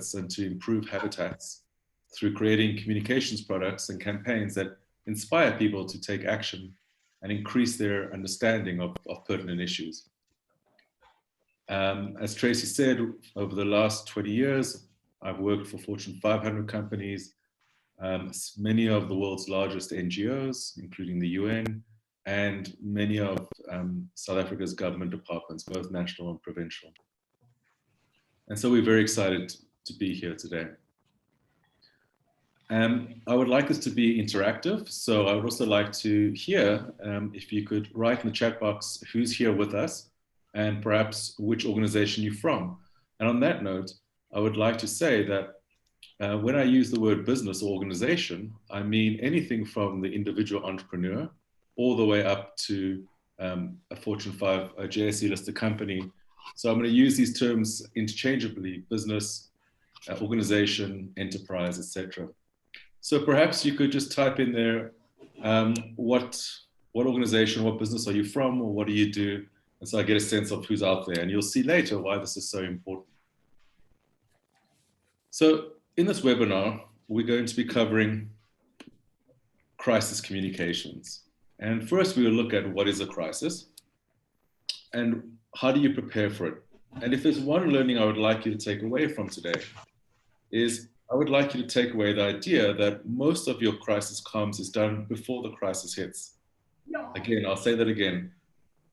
habits and to improve habitats through creating communications products and campaigns that inspire people to take action and increase their understanding of pertinent issues. As Tracy said, over the last 20 years, I've worked for Fortune 500 companies, many of the world's largest NGOs, including the UN, and many of South Africa's government departments, both national and provincial. And so we're very excited to be here today. I would like this to be interactive, so I would also like to hear if you could write in the chat box who's here with us and perhaps which organization you're from. And on that note, I would like to say that when I use the word business or organization, I mean anything from the individual entrepreneur all the way up to a Fortune 5 JSE listed company. So I'm going to use these terms interchangeably: business, organization, enterprise, etc. So perhaps you could just type in there what organization, what business are you from, or what do you do? And so I get a sense of who's out there, and you'll see later why this is so important. So in this webinar, we're going to be covering crisis communications. And first we will look at what is a crisis and how do you prepare for it. And if there's one learning I would like you to take away from today is I would like you to take away the idea that most of your crisis comms is done before the crisis hits. Again, I'll say that again.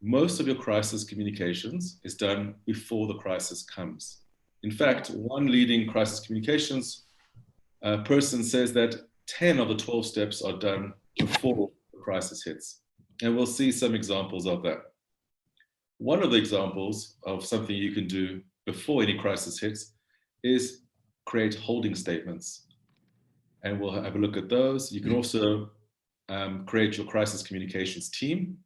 Most of your crisis communications is done before the crisis comes. In fact, one leading crisis communications person says that 10 of the 12 steps are done before the crisis hits. And we'll see some examples of that. One of the examples of something you can do before any crisis hits is create holding statements. And we'll have a look at those. You can also create your crisis communications team.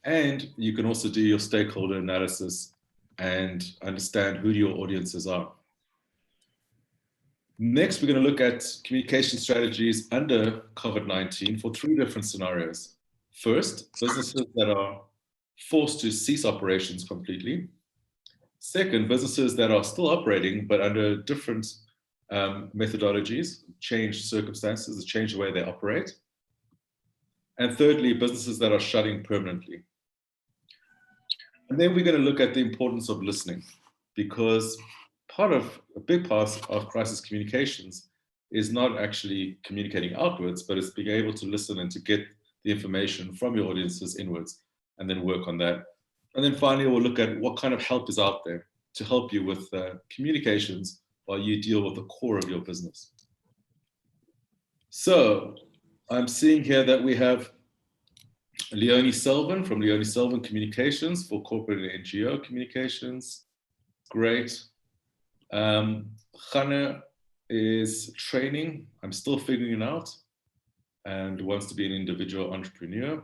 And you can also do your stakeholder analysis and understand who your audiences are. Next, we're going to look at communication strategies under COVID-19 for 3 different scenarios. First, businesses that are forced to cease operations completely. Second, businesses that are still operating, but under different methodologies, changed circumstances, change the way they operate. And thirdly, businesses that are shutting permanently. And then we're going to look at the importance of listening, because a big part of crisis communications is not actually communicating outwards, but it's being able to listen and to get the information from your audiences inwards and then work on that. And then finally, we'll look at what kind of help is out there to help you with communications while you deal with the core of your business. So I'm seeing here that we have Leonie Selvin from Leonie Selvin Communications for corporate and NGO communications. Great. Hannah is training. I'm still figuring it out and wants to be an individual entrepreneur.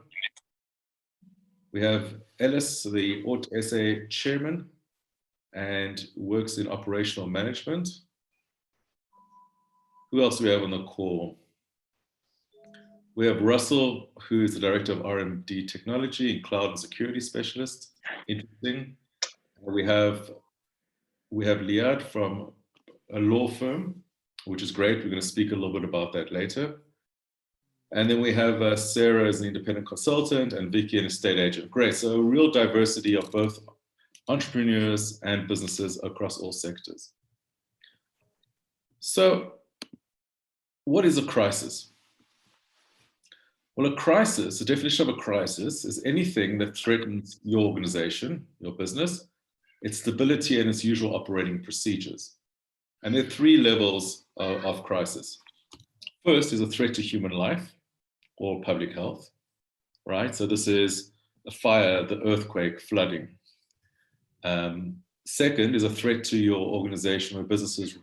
We have Ellis, the Aut SA chairman, and works in operational management. Who else do we have on the call? We have Russell, who is the director of R&D technology and cloud and security specialist. Interesting. We have Liad from a law firm, which is great. We're going to speak a little bit about that later. And then we have Sarah as an independent consultant and Vicky an estate agent. Great. So a real diversity of both entrepreneurs and businesses across all sectors. So what is a crisis? Well, a crisis, the definition of a crisis is anything that threatens your organization, your business, its stability and its usual operating procedures. And there are 3 levels of crisis. First is a threat to human life or public health, right? So this is a fire, the earthquake, flooding. Second is a threat to your organization or business's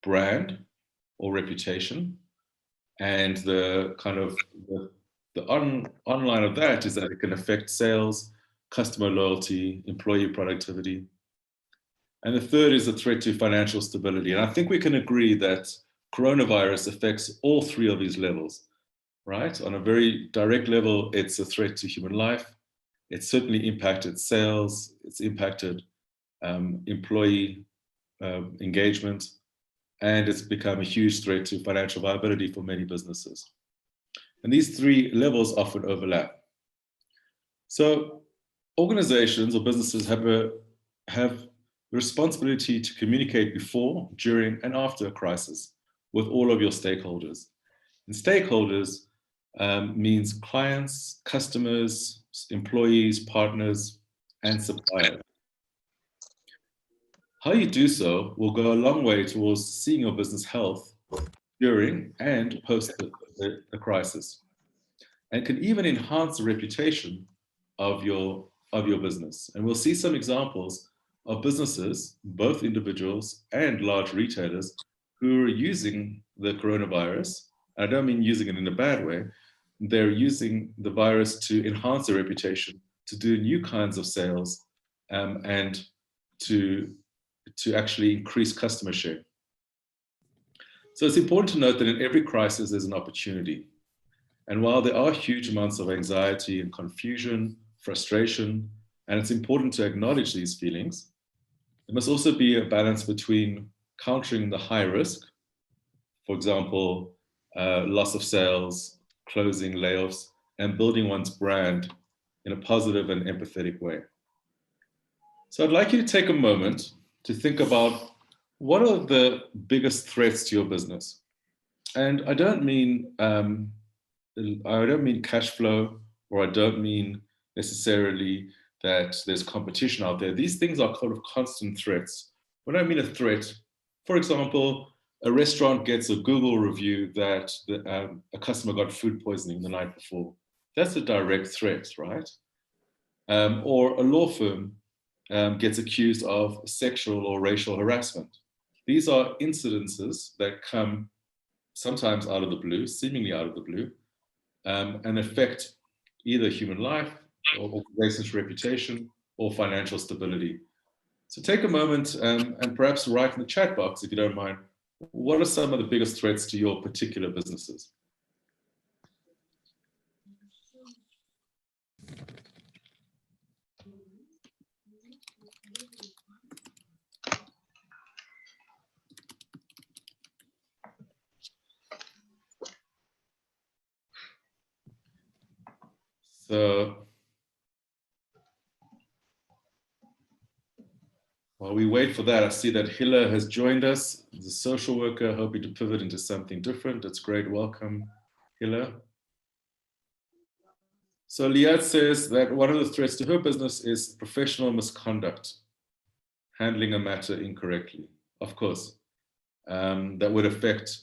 brand or reputation. And the kind of the online of that is that it can affect sales, customer loyalty, employee productivity. And the third is a threat to financial stability. And I think we can agree that coronavirus affects all 3 of these levels, right? On a very direct level, it's a threat to human life. It's certainly impacted sales. It's impacted employee engagement, and it's become a huge threat to financial viability for many businesses. And these three levels often overlap. So organizations or businesses have the responsibility to communicate before, during, and after a crisis with all of your stakeholders. And stakeholders means clients, customers, employees, partners, and suppliers. How you do so will go a long way towards seeing your business health during and post the crisis, and can even enhance the reputation of your business. And we'll see some examples of businesses, both individuals and large retailers, who are using the coronavirus. I don't mean using it in a bad way. They're using the virus to enhance their reputation, to do new kinds of sales, and to actually increase customer share. So it's important to note that in every crisis, there's an opportunity. And while there are huge amounts of anxiety and confusion, frustration, and it's important to acknowledge these feelings, there must also be a balance between countering the high risk, for example, loss of sales, closing, layoffs, and building one's brand in a positive and empathetic way. So I'd like you to take a moment to think about what are the biggest threats to your business. And I don't mean cash flow, or I don't mean necessarily that there's competition out there. These things are kind of constant threats. When I mean a threat, for example, a restaurant gets a Google review that a customer got food poisoning the night before. That's a direct threat, right? Or a law firm gets accused of sexual or racial harassment. These are incidences that come sometimes out of the blue, seemingly out of the blue, and affect either human life or organization's reputation or financial stability. So take a moment and perhaps write in the chat box, if you don't mind, what are some of the biggest threats to your particular businesses? So while we wait for that, I see that Hilla has joined us. He's a social worker, hoping to pivot into something different. That's great. Welcome, Hilla. So Liat says that one of the threats to her business is professional misconduct, handling a matter incorrectly. Of course, that would affect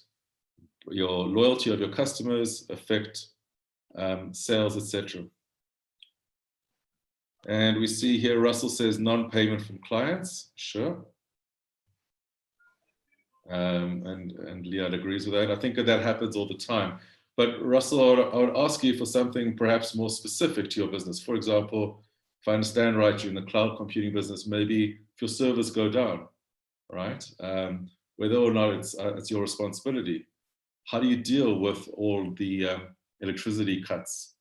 your loyalty of your customers, affect sales, etc. And we see here, Russell says non-payment from clients. Sure. And Liad agrees with that. I think that happens all the time. But Russell, I would ask you for something perhaps more specific to your business. For example, if I understand right, you're in the cloud computing business, maybe if your servers go down, right? Whether or not it's your responsibility. How do you deal with all the electricity cuts?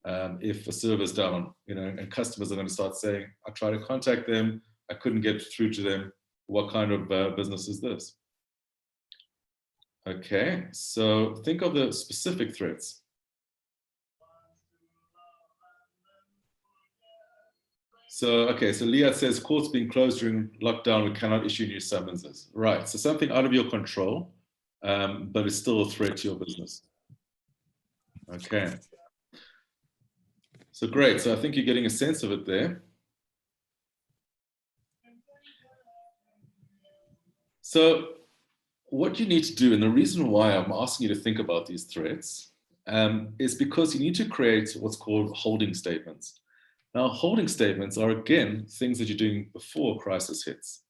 If a server's down, and customers are going to start saying, I tried to contact them, I couldn't get through to them. What kind of business is this? Okay, so think of the specific threats. So Liat says, courts being closed during lockdown, we cannot issue new summonses. Right, so something out of your control, but it's still a threat to your business. Okay. So great, so I think you're getting a sense of it there. So what you need to do, and the reason why I'm asking you to think about these threats, is because you need to create what's called holding statements. Now, holding statements are, again, things that you're doing before crisis hits.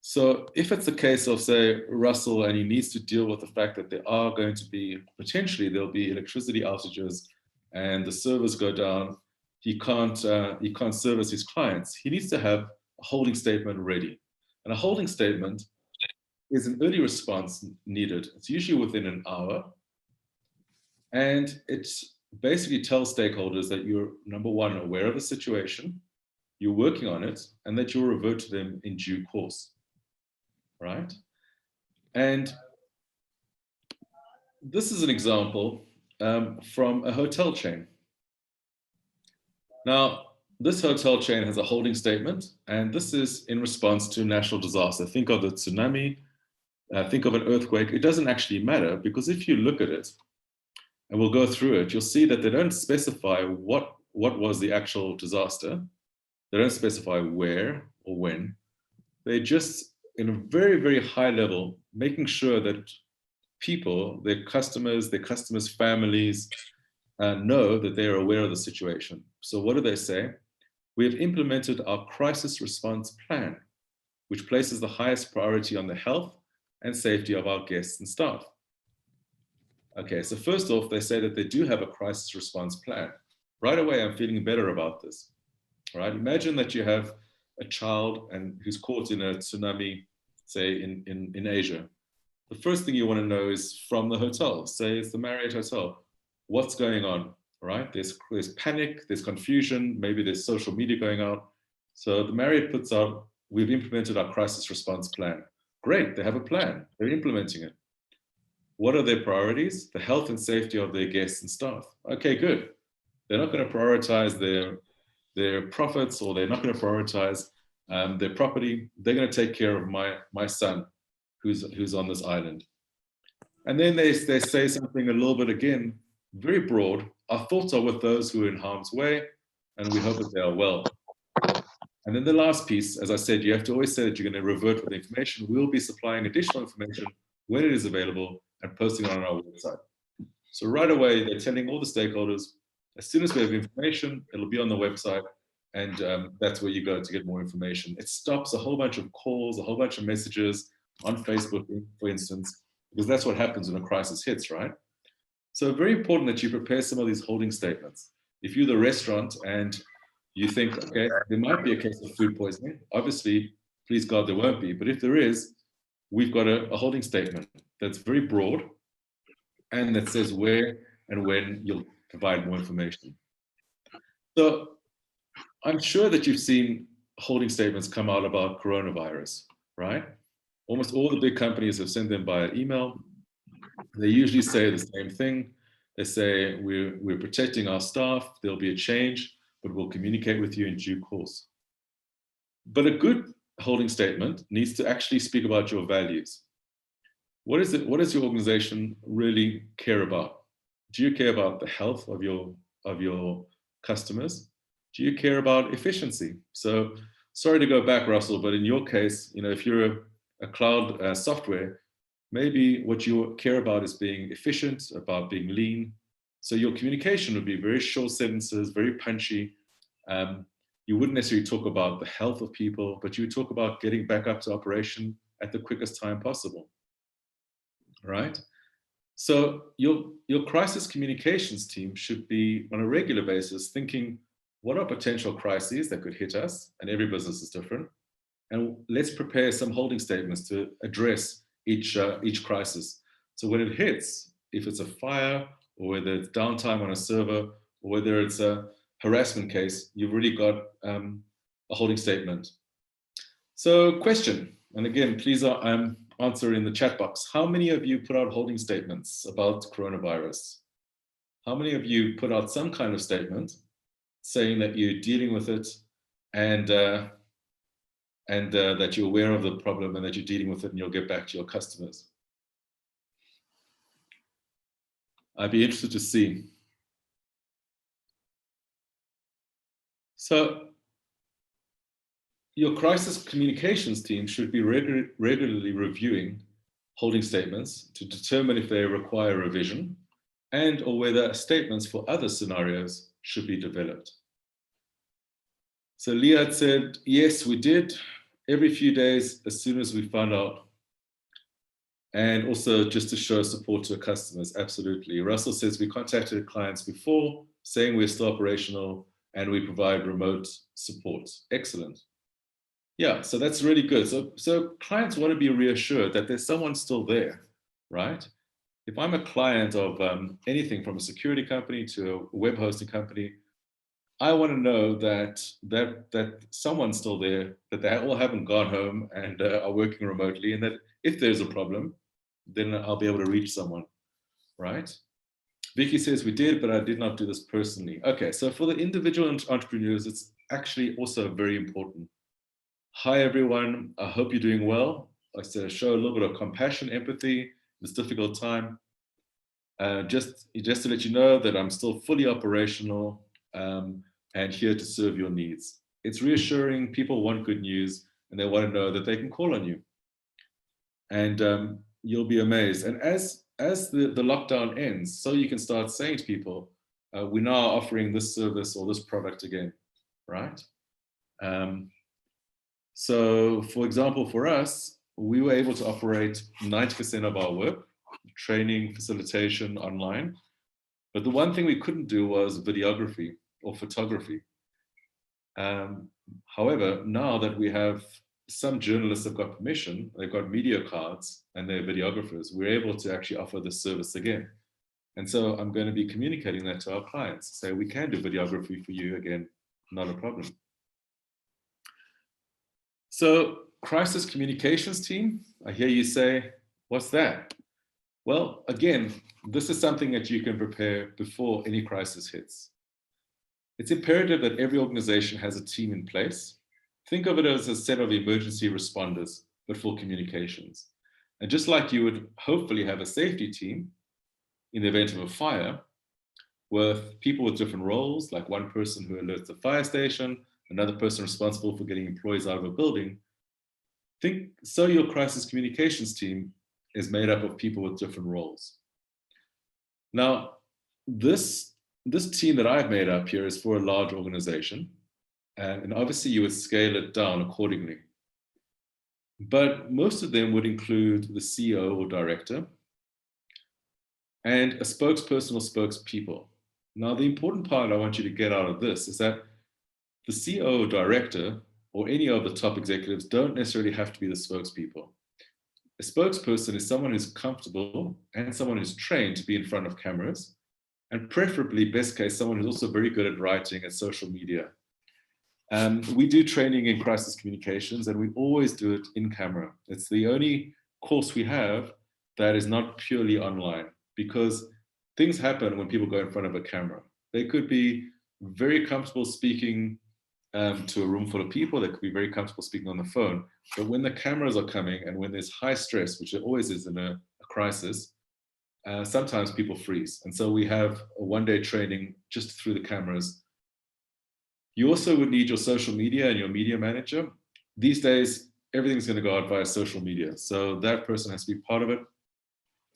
So if it's the case of, say, Russell, and he needs to deal with the fact that there are going to be, potentially there'll be electricity outages and the servers go down, he can't service his clients. He needs to have a holding statement ready. And a holding statement is an early response needed. It's usually within an hour. And it basically tells stakeholders that you're, number one, aware of the situation, you're working on it, and that you'll revert to them in due course. right? And this is an example from a hotel chain. Now, this hotel chain has a holding statement, and this is in response to national disaster. Think of the tsunami, think of an earthquake. It doesn't actually matter, because if you look at it, and we'll go through it, you'll see that they don't specify what was the actual disaster. They don't specify where or when. They're just, in a very, very high level, making sure that people, their customers, families, know that they are aware of the situation. So what do they say? We have implemented our crisis response plan, which places the highest priority on the health and safety of our guests and staff. Okay, so first off, they say that they do have a crisis response plan. Right away, I'm feeling better about this. Right? Imagine that you have a child who's caught in a tsunami, say in Asia. The first thing you want to know is from the hotel, say it's the Marriott Hotel, what's going on, right? There's panic, there's confusion, maybe there's social media going out. So the Marriott puts out, we've implemented our crisis response plan. Great, they have a plan, they're implementing it. What are their priorities? The health and safety of their guests and staff. Okay, good. They're not going to prioritize their profits, or they're not going to prioritize their property. They're going to take care of my son who's on this island. And then they say something a little bit, again, very broad. Our thoughts are with those who are in harm's way, and we hope that they are well. And then the last piece, as I said, you have to always say that you're going to revert with information. We'll be supplying additional information when it is available and posting it on our website. So right away, they're telling all the stakeholders, as soon as we have information, it'll be on the website, and that's where you go to get more information. It stops a whole bunch of calls, a whole bunch of messages on Facebook, for instance, because that's what happens when a crisis hits, right? So very important that you prepare some of these holding statements. If you're the restaurant and you think, okay, there might be a case of food poisoning, obviously, please God, there won't be. But if there is, we've got a holding statement that's very broad and that says where and when you'll provide more information. So I'm sure that you've seen holding statements come out about coronavirus, right? Almost all the big companies have sent them by email. They usually say the same thing. They say, we're protecting our staff, there'll be a change, but we'll communicate with you in due course. But a good holding statement needs to actually speak about your values. What does your organization really care about? Do you care about the health of your customers? Do you care about efficiency? So sorry to go back, Russell, but in your case, if you're a cloud software, maybe what you care about is being efficient, about being lean. So your communication would be very short sentences, very punchy. You wouldn't necessarily talk about the health of people, but you would talk about getting back up to operation at the quickest time possible, right? So your crisis communications team should be on a regular basis thinking, what are potential crises that could hit us? And every business is different. And let's prepare some holding statements to address each crisis. So when it hits, if it's a fire, or whether it's downtime on a server, or whether it's a harassment case, you've really got a holding statement. So question, and again, please answer in the chat box. How many of you put out holding statements about coronavirus? How many of you put out some kind of statement saying that you're dealing with it and that you're aware of the problem and that you're dealing with it and you'll get back to your customers? I'd be interested to see. So your crisis communications team should be regularly reviewing holding statements to determine if they require revision and or whether statements for other scenarios should be developed. So Leah had said, yes, we did every few days as soon as we found out. And also just to show support to customers, absolutely. Russell says we contacted clients before saying we're still operational and we provide remote support. Excellent. Yeah, so that's really good. So clients want to be reassured that there's someone still there, right? If I'm a client of anything from a security company to a web hosting company, I want to know that someone's still there, that they all haven't gone home and are working remotely, and that if there's a problem, then I'll be able to reach someone, right? Vicky says, we did, but I did not do this personally. Okay, so for the individual entrepreneurs, it's actually also very important. Hi, everyone. I hope you're doing well. I said, show a little bit of compassion, empathy in this difficult time. Just to let you know that I'm still fully operational and here to serve your needs. It's reassuring. People want good news and they want to know that they can call on you. And you'll be amazed. And as the lockdown ends, so you can start saying to people, we're now offering this service or this product again, right? So for example, for us, we were able to operate 90% of our work, training, facilitation online. But the one thing we couldn't do was videography or photography. However, now that we have some journalists have got permission, they've got media cards and they're videographers, we're able to actually offer this service again. And so I'm going to be communicating that to our clients. Say, we can do videography for you again, not a problem. So crisis communications team, I hear you say, what's that? Well, again, this is something that you can prepare before any crisis hits. It's imperative that every organization has a team in place. Think of it as a set of emergency responders, but for communications. And just like you would hopefully have a safety team in the event of a fire, with people with different roles, like one person who alerts the fire station, another person responsible for getting employees out of a building. So your crisis communications team is made up of people with different roles. Now, this team that I've made up here is for a large organization, and obviously you would scale it down accordingly. But most of them would include the CEO or director and a spokesperson or spokespeople. Now, the important part I want you to get out of this is that the CEO or director or any of the top executives don't necessarily have to be the spokespeople. A spokesperson is someone who's comfortable and someone who's trained to be in front of cameras, and preferably, best case, someone who's also very good at writing and social media. We do training in crisis communications, and we always do it in camera. It's the only course we have that is not purely online, because things happen when people go in front of a camera. They could be very comfortable speaking to a room full of people. They could be very comfortable speaking on the phone. But when the cameras are coming and when there's high stress, which it always is in a crisis, sometimes people freeze. And so we have a one-day training just through the cameras. You also would need your social media and your media manager. These days, everything's going to go out via social media. So that person has to be part of it.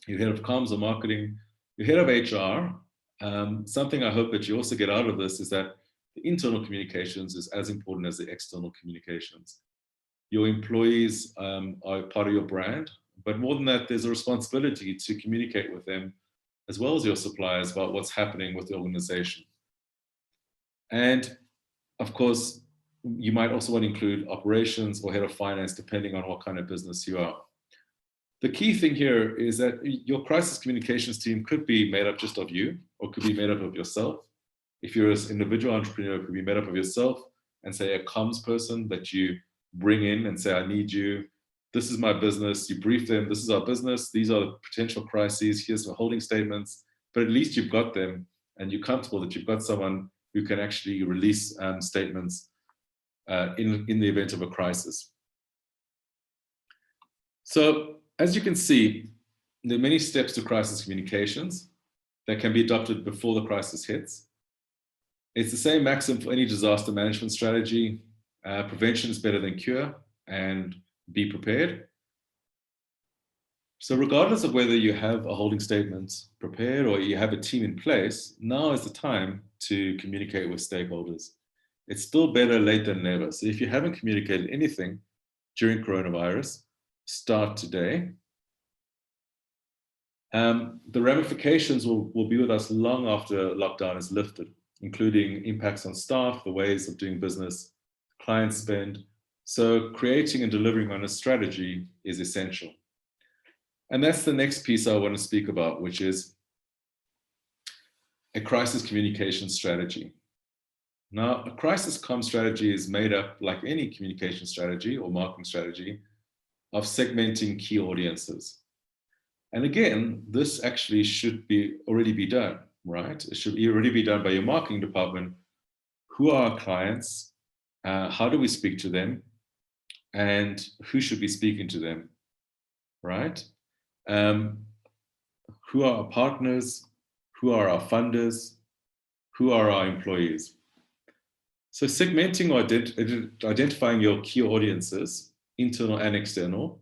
Your head of comms or marketing, your head of HR. Something I hope that you also get out of this is that the internal communications is as important as the external communications. Your employees are part of your brand, but more than that, there's a responsibility to communicate with them as well as your suppliers about what's happening with the organization. And of course, you might also want to include operations or head of finance, depending on what kind of business you are. The key thing here is that your crisis communications team could be made up just of you, or could be made up of yourself. If you're an individual entrepreneur, it could be made up of yourself and say a comms person that you bring in and say, I need you. This is my business. You brief them. This is our business. These are the potential crises. Here's the holding statements. But at least you've got them and you're comfortable that you've got someone who can actually release statements in the event of a crisis. So as you can see, there are many steps to crisis communications that can be adopted before the crisis hits. It's the same maxim for any disaster management strategy. Prevention is better than cure, and be prepared. So regardless of whether you have a holding statement prepared or you have a team in place, now is the time to communicate with stakeholders. It's still better late than never. So if you haven't communicated anything during coronavirus, start today. The ramifications will be with us long after lockdown is lifted, including impacts on staff, the ways of doing business, client spend. So creating and delivering on a strategy is essential. And that's the next piece I want to speak about, which is a crisis communication strategy. Now, a crisis comm strategy is made up, like any communication strategy or marketing strategy, of segmenting key audiences. And again, this actually should already be done, right? It should already be done by your marketing department. Who are our clients? How do we speak to them? And who should be speaking to them, right? Um, who are our partners? Who are our funders? Who are our employees? So segmenting or identifying your key audiences, internal and external,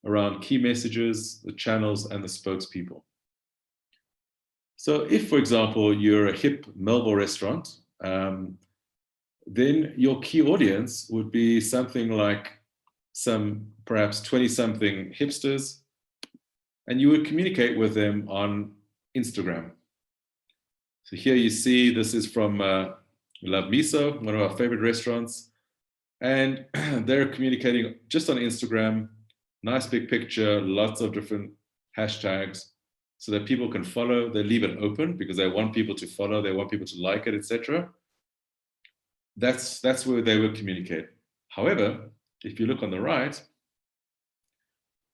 around key messages, the channels, and the spokespeople. So if, for example, you're a hip Melbourne restaurant, then your key audience would be something like some perhaps 20-something hipsters, and you would communicate with them on Instagram. So here you see, this is from Love Miso, one of our favorite restaurants. And they're communicating just on Instagram, nice big picture, lots of different hashtags so that people can follow. They leave it open because they want people to follow, they want people to like it, etc. That's where they will communicate. However, if you look on the right,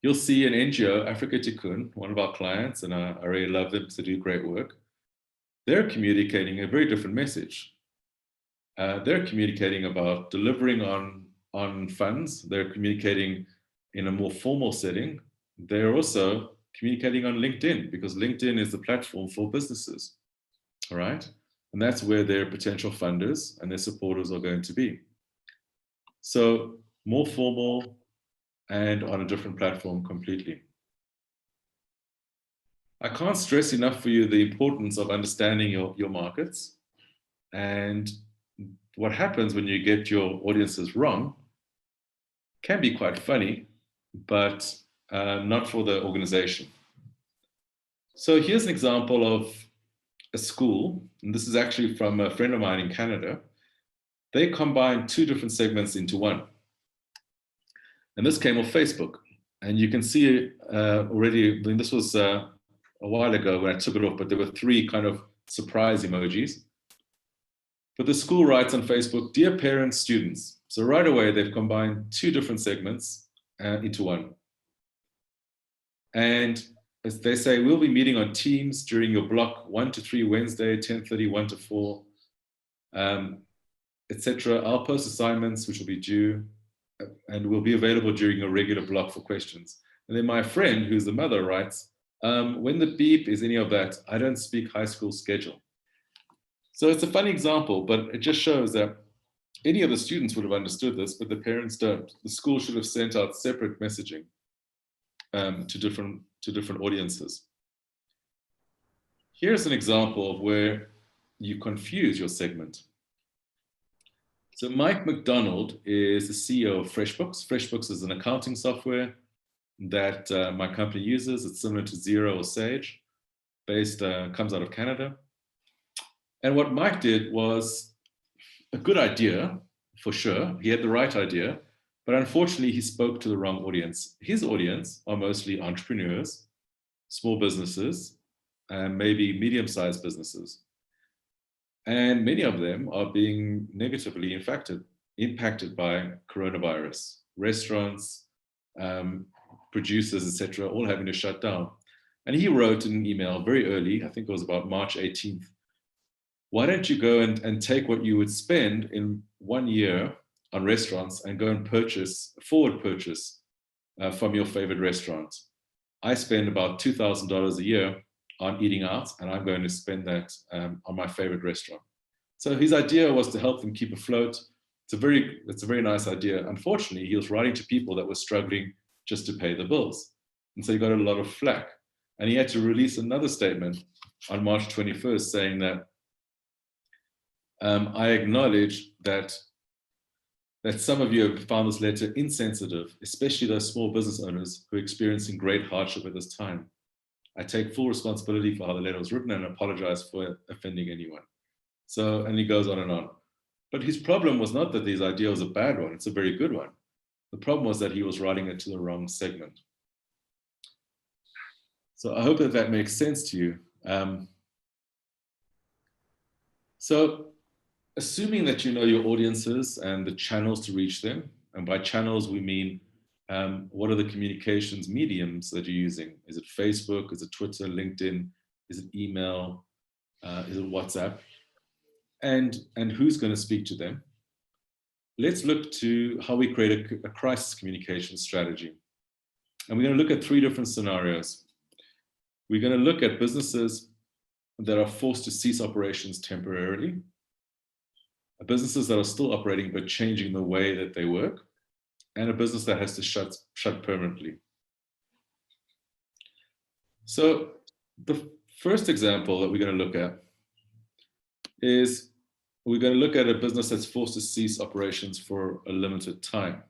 you'll see an NGO, Africa Tikkun, one of our clients, and I really love them because they do great work. They're communicating a very different message. They're communicating about delivering on funds. They're communicating in a more formal setting. They're also communicating on LinkedIn because LinkedIn is the platform for businesses, all right? And that's where their potential funders and their supporters are going to be. So more formal and on a different platform completely. I can't stress enough for you the importance of understanding your markets. And what happens when you get your audiences wrong can be quite funny, but not for the organization. So here's an example of a school, and this is actually from a friend of mine in Canada. They combined two different segments into one. And this came off Facebook. And you can see already, I mean, this was a while ago when I took it off, but there were three kind of surprise emojis. But the school writes on Facebook, "Dear parents, students." So right away, they've combined two different segments into one. And as they say, "We'll be meeting on Teams during your block 1 to 3 Wednesday, 10:30, 1 to 4, etc. I'll post assignments which will be due and will be available during your regular block for questions." And then my friend, who's the mother, writes, "When the beep is any of that, I don't speak high school schedule." So it's a funny example, but it just shows that any of the students would have understood this, but the parents don't. The school should have sent out separate messaging to different audiences. Here's an example of where you confuse your segment. So Mike McDonald is the CEO of FreshBooks. FreshBooks is an accounting software that my company uses. It's similar to Xero or Sage, comes out of Canada. And what Mike did was a good idea, for sure. He had the right idea, but unfortunately, he spoke to the wrong audience. His audience are mostly entrepreneurs, small businesses, and maybe medium-sized businesses. And many of them are being negatively impacted by coronavirus. Restaurants, producers, etc., all having to shut down. And he wrote in an email very early, I think it was about March 18th, "Why don't you go and take what you would spend in 1 year on restaurants and go and forward purchase from your favorite restaurant? I spend about $2,000 a year on eating out, and I'm going to spend that on my favorite restaurant." So his idea was to help them keep afloat. It's a very nice idea. Unfortunately, he was writing to people that were struggling just to pay the bills. And so he got a lot of flack. And he had to release another statement on March 21st saying that I acknowledge that some of you have found this letter insensitive, especially those small business owners who are experiencing great hardship at this time. I take full responsibility for how the letter was written and apologize for offending anyone. So, and he goes on and on. But his problem was not that his idea was a bad one, it's a very good one. The problem was that he was writing it to the wrong segment. So I hope that makes sense to you. So assuming that you know your audiences and the channels to reach them, and by channels we mean what are the communications mediums that you're using? Is it Facebook? Is it Twitter, LinkedIn? Is it email? Is it WhatsApp? And who's going to speak to them? Let's look to how we create a crisis communication strategy. And we're going to look at 3 different scenarios. We're going to look at businesses that are forced to cease operations temporarily, businesses that are still operating but changing the way that they work, and a business that has to shut permanently. So the first example that we're going to look at is we're going to look at a business that's forced to cease operations for a limited time.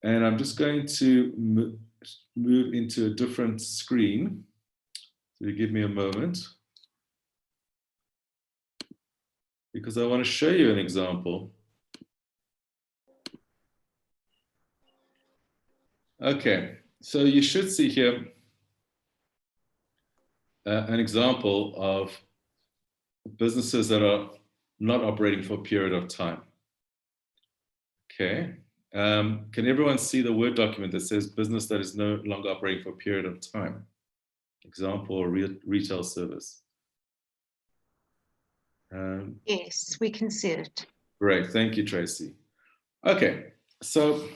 And I'm just going to move into a different screen. So you give me a moment, because I want to show you an example. Okay, so you should see here an example of businesses that are not operating for a period of time. Okay, can everyone see the Word document that says business that is no longer operating for a period of time? Example, retail service. Yes, we can see it. Great, thank you, Tracy. Okay, so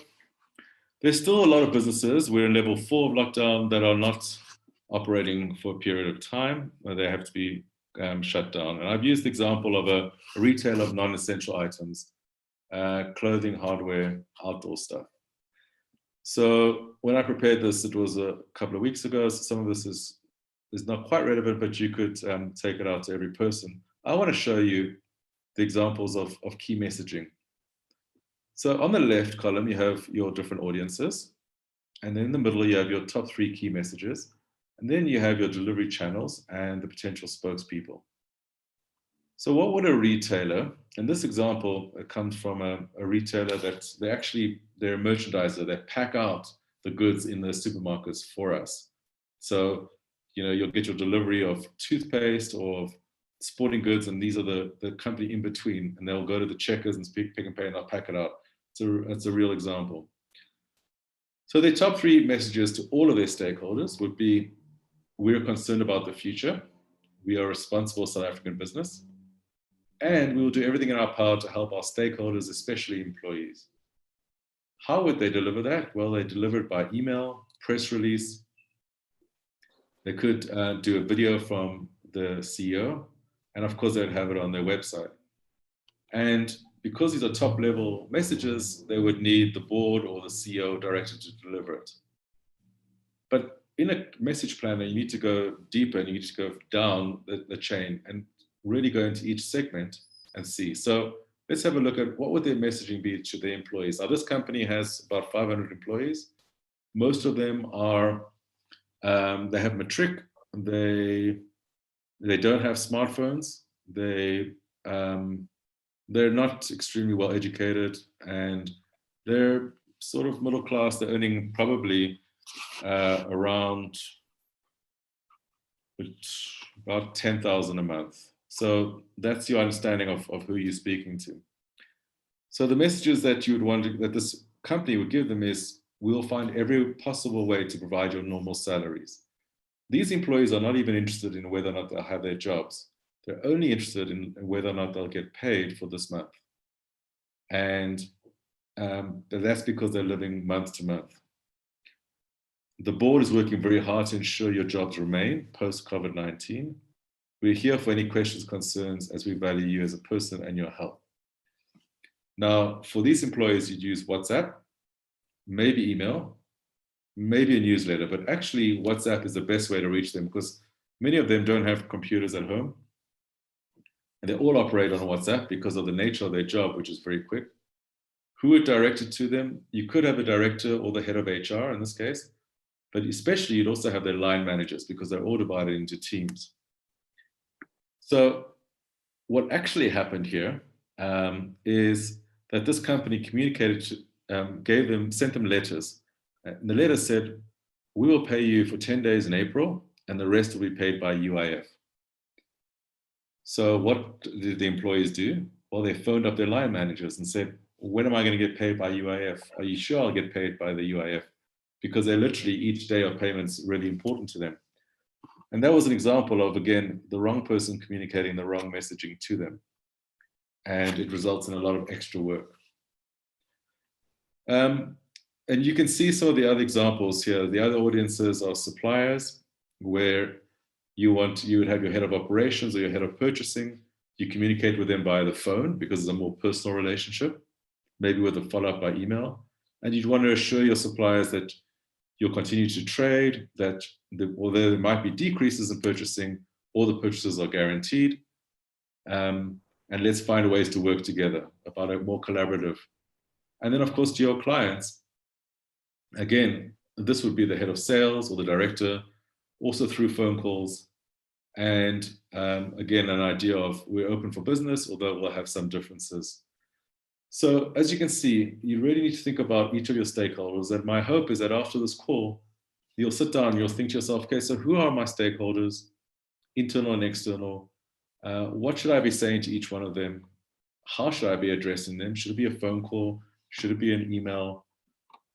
there's still a lot of businesses. We're in level 4 of lockdown that are not operating for a period of time, where they have to be shut down. And I've used the example of a retailer of non-essential items, clothing, hardware, outdoor stuff. So when I prepared this, it was a couple of weeks ago. So some of this is not quite relevant, but you could take it out to every person. I want to show you the examples of key messaging. So on the left column, you have your different audiences. And then in the middle, you have your top 3 key messages. And then you have your delivery channels and the potential spokespeople. So what would a retailer, and this example comes from a retailer that they're a merchandiser, they pack out the goods in the supermarkets for us. So, you'll get your delivery of toothpaste or of sporting goods, and these are the company in between, and they'll go to the checkers and pick and pay, and they'll pack it out. It's a real example. So their top 3 messages to all of their stakeholders would be, we're concerned about the future, we are a responsible South African business, and we will do everything in our power to help our stakeholders, especially employees. How would they deliver that? Well, they deliver it by email, press release. They could do a video from the CEO, and of course, they'd have it on their website. And because these are top level messages, they would need the board or the CEO directed to deliver it. But in a message planner, you need to go deeper and you need to go down the chain and really go into each segment and see. So let's have a look at what would their messaging be to their employees. Now, this company has about 500 employees. Most of them are, they have matric, they don't have smartphones, they're not extremely well educated, and they're sort of middle class. They're earning probably around about 10,000 a month. So that's your understanding of who you're speaking to. So the messages that you would want that this company would give them is, we'll find every possible way to provide your normal salaries. These employees are not even interested in whether or not they'll have their jobs. They're only interested in whether or not they'll get paid for this month. And that's because they're living month to month. The board is working very hard to ensure your jobs remain post-COVID-19. We're here for any questions, concerns, as we value you as a person and your health. Now, for these employees, you'd use WhatsApp, maybe email, maybe a newsletter, but actually WhatsApp is the best way to reach them because many of them don't have computers at home. And they all operate on WhatsApp because of the nature of their job, which is very quick. Who would direct it to them? You could have a director or the head of HR in this case, but especially you'd also have their line managers because they're all divided into teams. So what actually happened here is that this company communicated to, sent them letters. And the letter said, we will pay you for 10 days in April and the rest will be paid by UIF. So what did the employees do? Well, they phoned up their line managers and said, when am I going to get paid by UIF? Are you sure I'll get paid by the UIF? Because they literally, each day of payments really important to them. And that was an example of, again, the wrong person communicating the wrong messaging to them. And it results in a lot of extra work. And you can see some of the other examples here. The other audiences are suppliers, where you would have your head of operations or your head of purchasing. You communicate with them via the phone because it's a more personal relationship, maybe with a follow-up by email. And you'd want to assure your suppliers that you'll continue to trade, that although there might be decreases in purchasing, all the purchases are guaranteed. And let's find ways to work together about a more collaborative. And then, of course, to your clients, again, this would be the head of sales or the director, also through phone calls. And again, an idea of we're open for business, although we'll have some differences. So as you can see, you really need to think about each of your stakeholders. And my hope is that after this call, you'll sit down, you'll think to yourself, okay, so who are my stakeholders, internal and external? What should I be saying to each one of them? How should I be addressing them? Should it be a phone call? Should it be an email?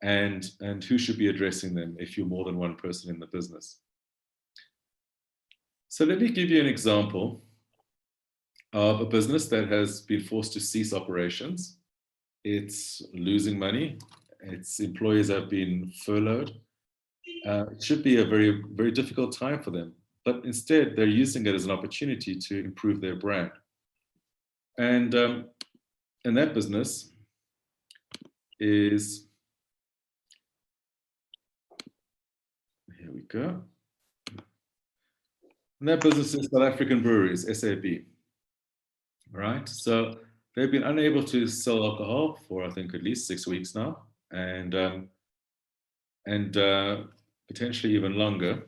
And who should be addressing them if you're more than one person in the business? So let me give you an example of a business that has been forced to cease operations. It's losing money. Its employees have been furloughed. It should be a very, very difficult time for them, but instead they're using it as an opportunity to improve their brand. And that business is, here we go. And that business is South African Breweries, Sibe. Right? So they've been unable to sell alcohol for, I think, at least 6 weeks now, and potentially even longer.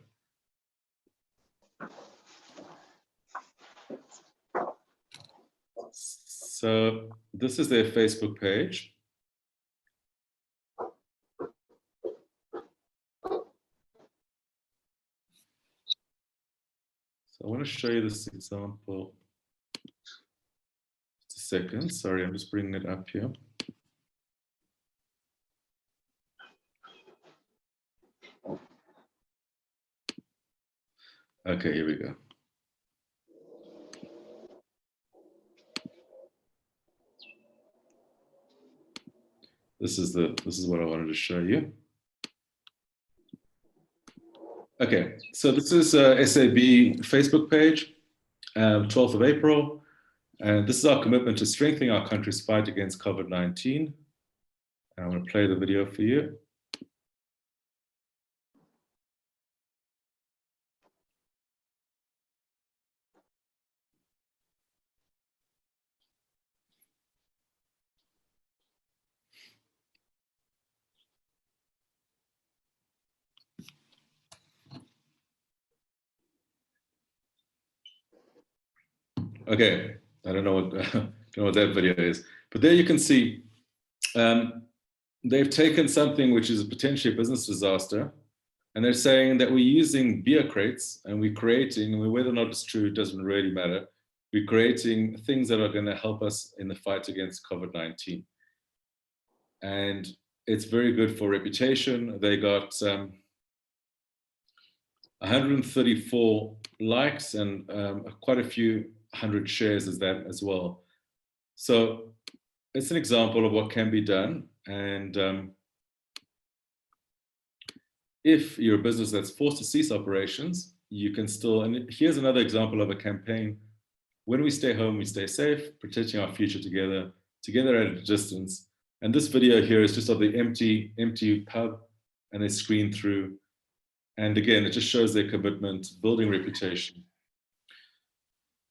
So this is their Facebook page. So I want to show you this example. Just a second. Sorry, I'm just bringing it up here. Okay, here we go. This is what I wanted to show you. Okay, so this is SAB Facebook page, 12th of April. And this is our commitment to strengthening our country's fight against COVID-19. I'm going to play the video for you. Okay, I don't know what that video is, but there you can see they've taken something which is potentially a business disaster, and they're saying that we're using beer crates and we're creating, whether or not it's true, it doesn't really matter. We're creating things that are going to help us in the fight against COVID-19. And it's very good for reputation. They got 134 likes and quite a few hundred shares as well. So it's an example of what can be done. And if you're a business that's forced to cease operations, you can still, and here's another example of a campaign. When we stay home, we stay safe, protecting our future together at a distance. And this video here is just of the empty pub, and they screen through. And again, it just shows their commitment, building reputation.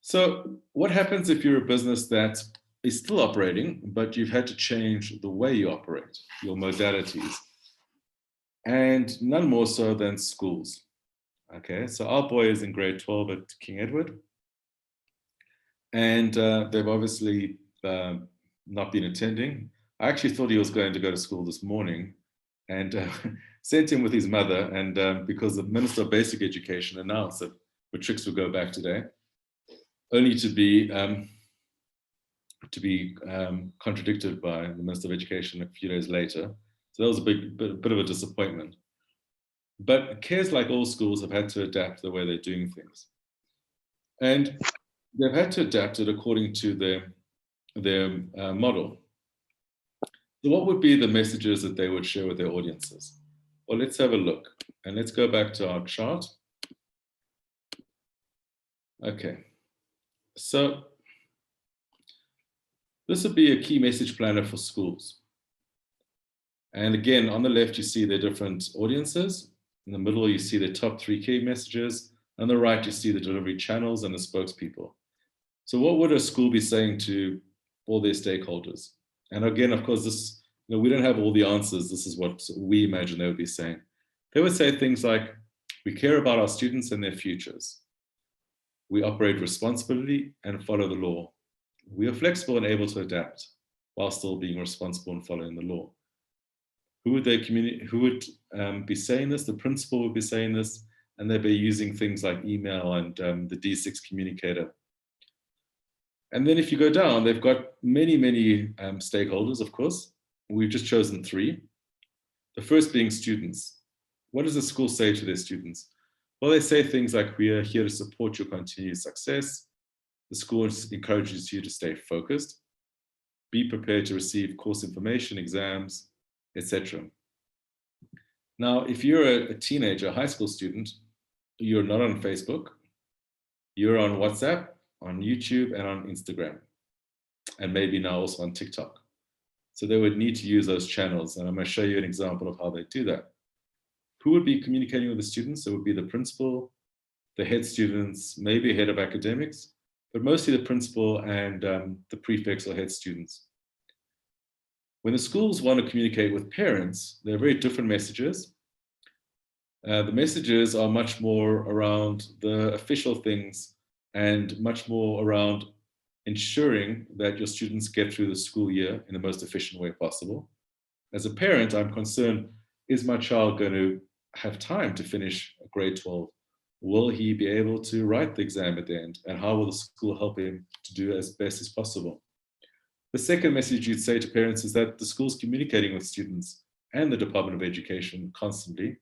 So what happens if you're a business that is still operating, but you've had to change the way you operate, your modalities, and none more so than schools? Okay, so our boy is in grade 12 at King Edward, and they've obviously not been attending. I actually thought he was going to go to school this morning, and sent him with his mother, and because the Minister of Basic Education announced that matrics would go back today. only to be contradicted by the Minister of Education a few days later. So that was a bit of a disappointment. But CARES, like all schools, have had to adapt the way they're doing things. And they've had to adapt it according to their model. So what would be the messages that they would share with their audiences? Well, let's have a look. And let's go back to our chart. Okay. So this would be a key message planner for schools. And again, on the left, you see their different audiences. In the middle, you see the top 3 key messages. On the right, you see the delivery channels and the spokespeople. So what would a school be saying to all their stakeholders? And again, of course, this, we don't have all the answers. This is what we imagine they would be saying. They would say things like, we care about our students and their futures. We operate responsibly and follow the law. We are flexible and able to adapt while still being responsible and following the law. Who would be saying this? The principal would be saying this, and they'd be using things like email and the D6 communicator. And then if you go down, they've got many stakeholders, of course. We've just chosen 3. The first being students. What does the school say to their students? Well, they say things like, we are here to support your continued success. The school encourages you to stay focused, be prepared to receive course information, exams, etc. Now, if you're a teenager, a high school student, you're not on Facebook, you're on WhatsApp, on YouTube, and on Instagram, and maybe now also on TikTok. So they would need to use those channels, and I'm going to show you an example of how they do that. Who would be communicating with the students? It would be the principal, the head students, maybe a head of academics, but mostly the principal and the prefects or head students. When the schools want to communicate with parents, they're very different messages. The messages are much more around the official things and much more around ensuring that your students get through the school year in the most efficient way possible. As a parent, I'm concerned, is my child going to have time to finish grade 12? Will he be able to write the exam at the end? And how will the school help him to do as best as possible? The second message you'd say to parents is that the school's communicating with students and the Department of Education constantly.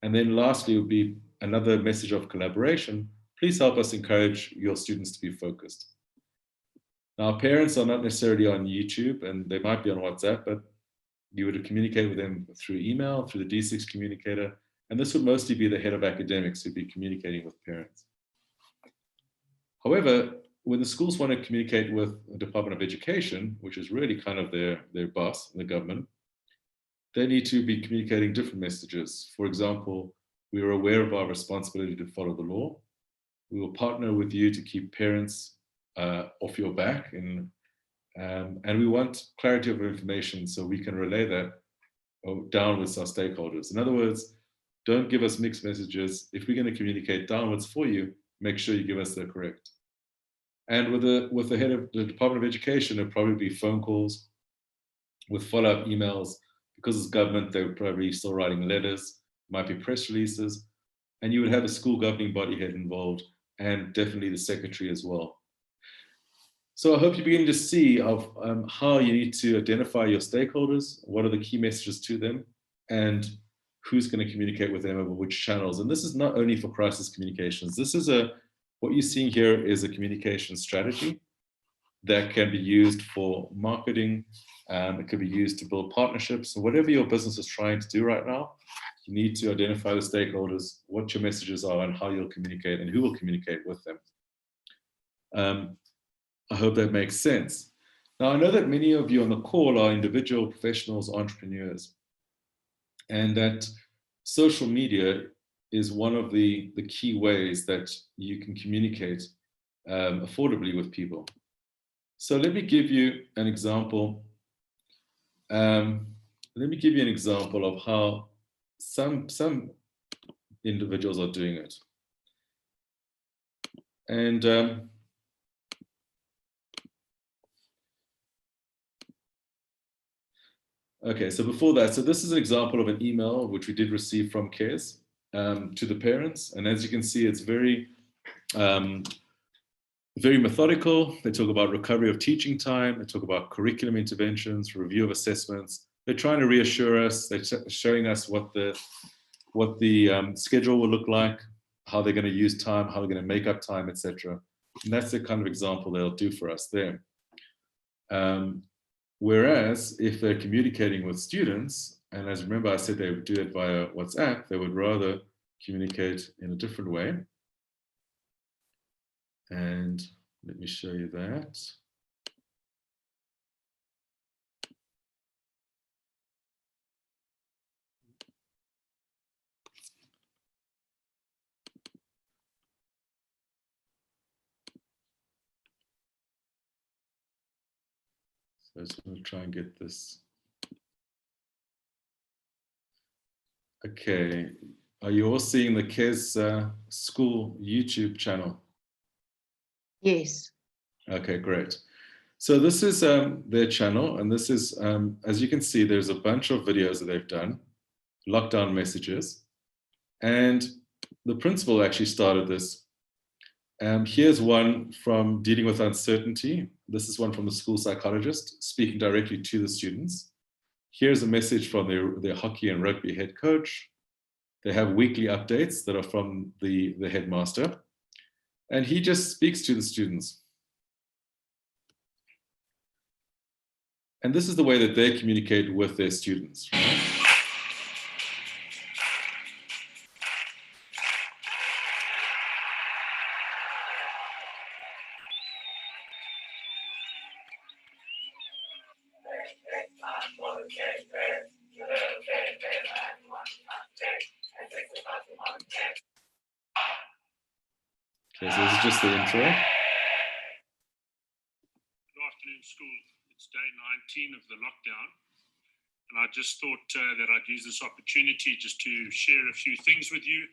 And then lastly would be another message of collaboration. Please help us encourage your students to be focused. Now, parents are not necessarily on YouTube and they might be on WhatsApp, but you would communicate with them through email, through the D6 communicator, and this would mostly be the head of academics who'd be communicating with parents. However, when the schools want to communicate with the Department of Education, which is really kind of their boss, the government, they need to be communicating different messages. For example, we are aware of our responsibility to follow the law. We will partner with you to keep parents off your back, and we want clarity of information so we can relay that downwards to our stakeholders. In other words, don't give us mixed messages. If we're going to communicate downwards for you, make sure you give us the correct. And with the head of the Department of Education, it'll probably be phone calls with follow-up emails. Because it's government, they're probably still writing letters, might be press releases, and you would have a school governing body head involved, and definitely the secretary as well. So I hope you're beginning to see of how you need to identify your stakeholders, what are the key messages to them, and who's going to communicate with them over which channels. And this is not only for crisis communications. This is what you're seeing here is a communication strategy that can be used for marketing. It could be used to build partnerships. So whatever your business is trying to do right now, you need to identify the stakeholders, what your messages are, and how you'll communicate and who will communicate with them. I hope that makes sense. Now, I know that many of you on the call are individual professionals, entrepreneurs, and that social media is one of the key ways that you can communicate affordably with people. So let me give you an example. Let me give you an example of how some individuals are doing it. And okay, so before that, so this is an example of an email which we did receive from CARES to the parents. And as you can see, it's very very methodical. They talk about recovery of teaching time. They talk about curriculum interventions, review of assessments. They're trying to reassure us. They're showing us what the schedule will look like, how they're going to use time, how they're going to make up time, etc. And that's the kind of example they'll do for us there. Whereas if they're communicating with students, and as remember I said they would do it via WhatsApp, they would rather communicate in a different way. And let me show you that. So I just want to try and get this. Okay, are you all seeing the KES school YouTube channel? Yes. Okay, great. So this is their channel, and this is, as you can see, there's a bunch of videos that they've done, lockdown messages, and the principal actually started this. Here's one from dealing with uncertainty. This is one from the school psychologist speaking directly to the students. Here's a message from their hockey and rugby head coach. They have weekly updates that are from the headmaster, and he just speaks to the students. And this is the way that they communicate with their students, right? Okay, so this is just the intro. Good afternoon, school. It's day 19 of the lockdown, and I just thought that I'd use this opportunity just to share a few things with you,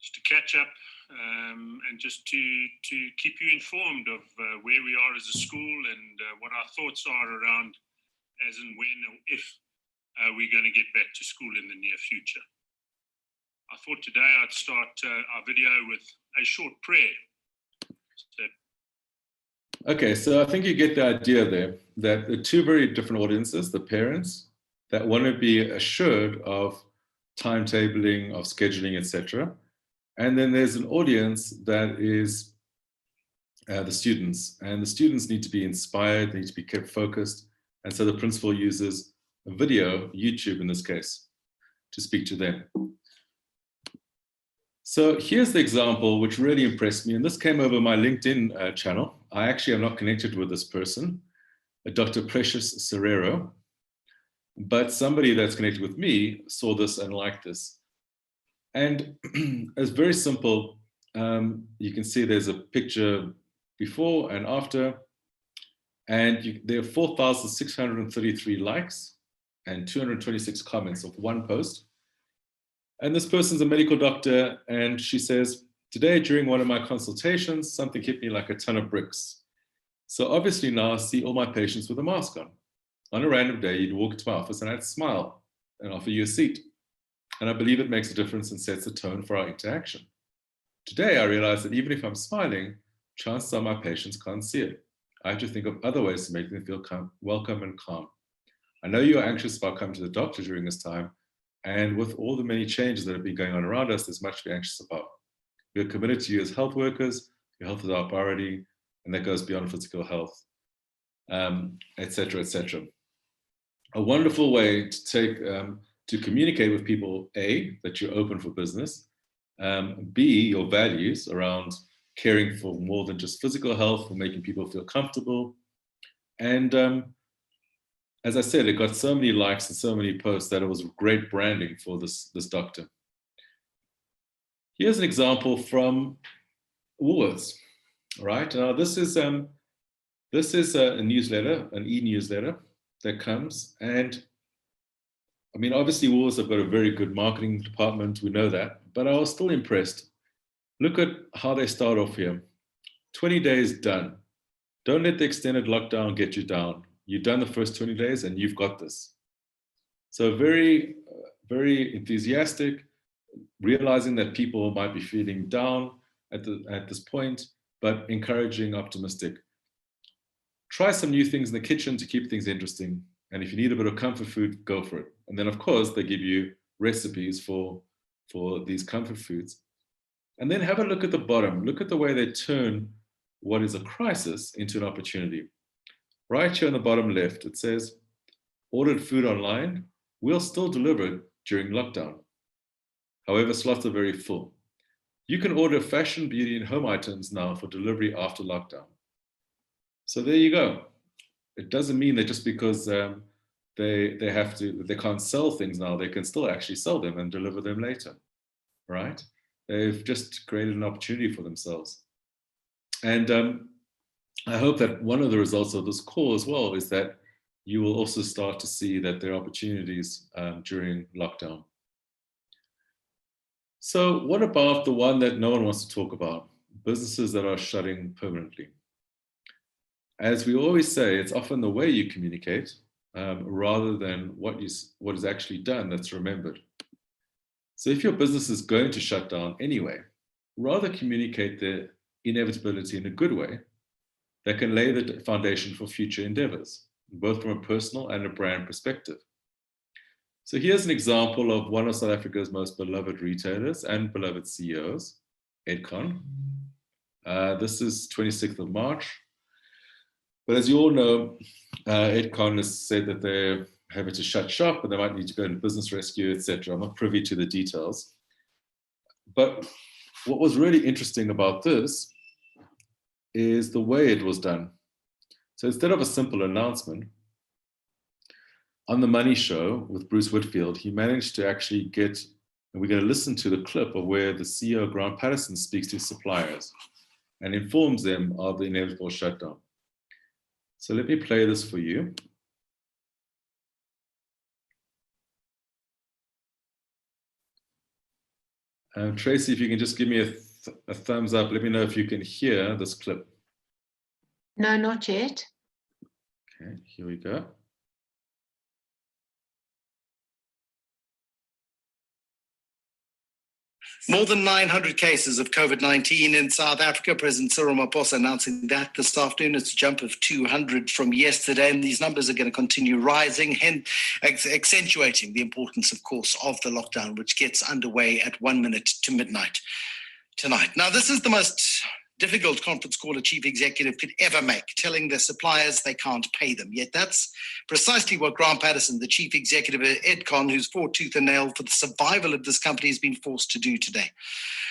just to catch up, and just to keep you informed of where we are as a school and what our thoughts are around as and when or if we're going to get back to school in the near future. I thought today I'd start our video with a short prayer. Okay, so I think you get the idea there that the two very different audiences, the parents that want to be assured of timetabling, of scheduling, etc. And then there's an audience that is the students, and the students need to be inspired, they need to be kept focused. And so the principal uses a video, YouTube in this case, to speak to them. So here's the example which really impressed me, and this came over my LinkedIn channel. I actually am not connected with this person, Dr. Precious Serrero, but somebody that's connected with me saw this and liked this. And it's very simple. You can see there's a picture before and after, and there are 4,633 likes and 226 comments of one post. And this person's a medical doctor, and she says, today during one of my consultations, something hit me like a ton of bricks. So obviously now I see all my patients with a mask on. On a random day, you'd walk into my office and I'd smile and offer you a seat. And I believe it makes a difference and sets a tone for our interaction. Today, I realize that even if I'm smiling, chances are my patients can't see it. I have to think of other ways to make them feel welcome and calm. I know you're anxious about coming to the doctor during this time, and with all the many changes that have been going on around us, there's much to be anxious about. We are committed to you as health workers. Your health is our priority, and that goes beyond physical health, etc., etc. A wonderful way to take to communicate with people: A, that you're open for business; B, your values around caring for more than just physical health, for making people feel comfortable, and as I said, it got so many likes and so many posts that it was great branding for this doctor. Here's an example from Woolworths. All right, now this is a newsletter, an e-newsletter that comes, and I mean, obviously Woolworths have got a very good marketing department, we know that, but I was still impressed. Look at how they start off here. 20 days done. Don't let the extended lockdown get you down. You've done the first 20 days and you've got this. So very, very enthusiastic, realizing that people might be feeling down at this point, but encouraging, optimistic. Try some new things in the kitchen to keep things interesting. And if you need a bit of comfort food, go for it. And then, of course, they give you recipes for these comfort foods. And then have a look at the bottom. Look at the way they turn what is a crisis into an opportunity. Right here on the bottom left, it says, ordered food online, we'll still deliver it during lockdown. However, slots are very full. You can order fashion, beauty, and home items now for delivery after lockdown. So there you go. It doesn't mean that just because they can't sell things now, they can still actually sell them and deliver them later, right? They've just created an opportunity for themselves. And I hope that one of the results of this call as well is that you will also start to see that there are opportunities during lockdown. So what about the one that no one wants to talk about? Businesses that are shutting permanently. As we always say, it's often the way you communicate rather than what is actually done that's remembered. So if your business is going to shut down anyway, rather communicate the inevitability in a good way that can lay the foundation for future endeavors, both from a personal and a brand perspective. So here's an example of one of South Africa's most beloved retailers and beloved CEOs, Edcon. This is 26th of March. But as you all know, Edcon has said that they're having to shut shop and they might need to go into business rescue, etc. I'm not privy to the details. But what was really interesting about this is the way it was done. So instead of a simple announcement, on the Money Show with Bruce Whitfield, he managed to actually get, and we're going to listen to the clip of where the CEO, Grant Patterson, speaks to suppliers and informs them of the inevitable shutdown. So let me play this for you. Tracy, if you can just give me a thumbs up, let me know if you can hear this clip. No, not yet. Okay, here we go. More than 900 cases of COVID-19 in South Africa. President Cyril Ramaphosa announcing that this afternoon. It's a jump of 200 from yesterday, and these numbers are going to continue rising, hence accentuating the importance, of course, of the lockdown, which gets underway at 1 minute to midnight tonight. Now, this is the most difficult conference call a chief executive could ever make, telling their suppliers they can't pay them. Yet that's precisely what Grant Patterson, the chief executive at Edcon, who's fought tooth and nail for the survival of this company, has been forced to do today.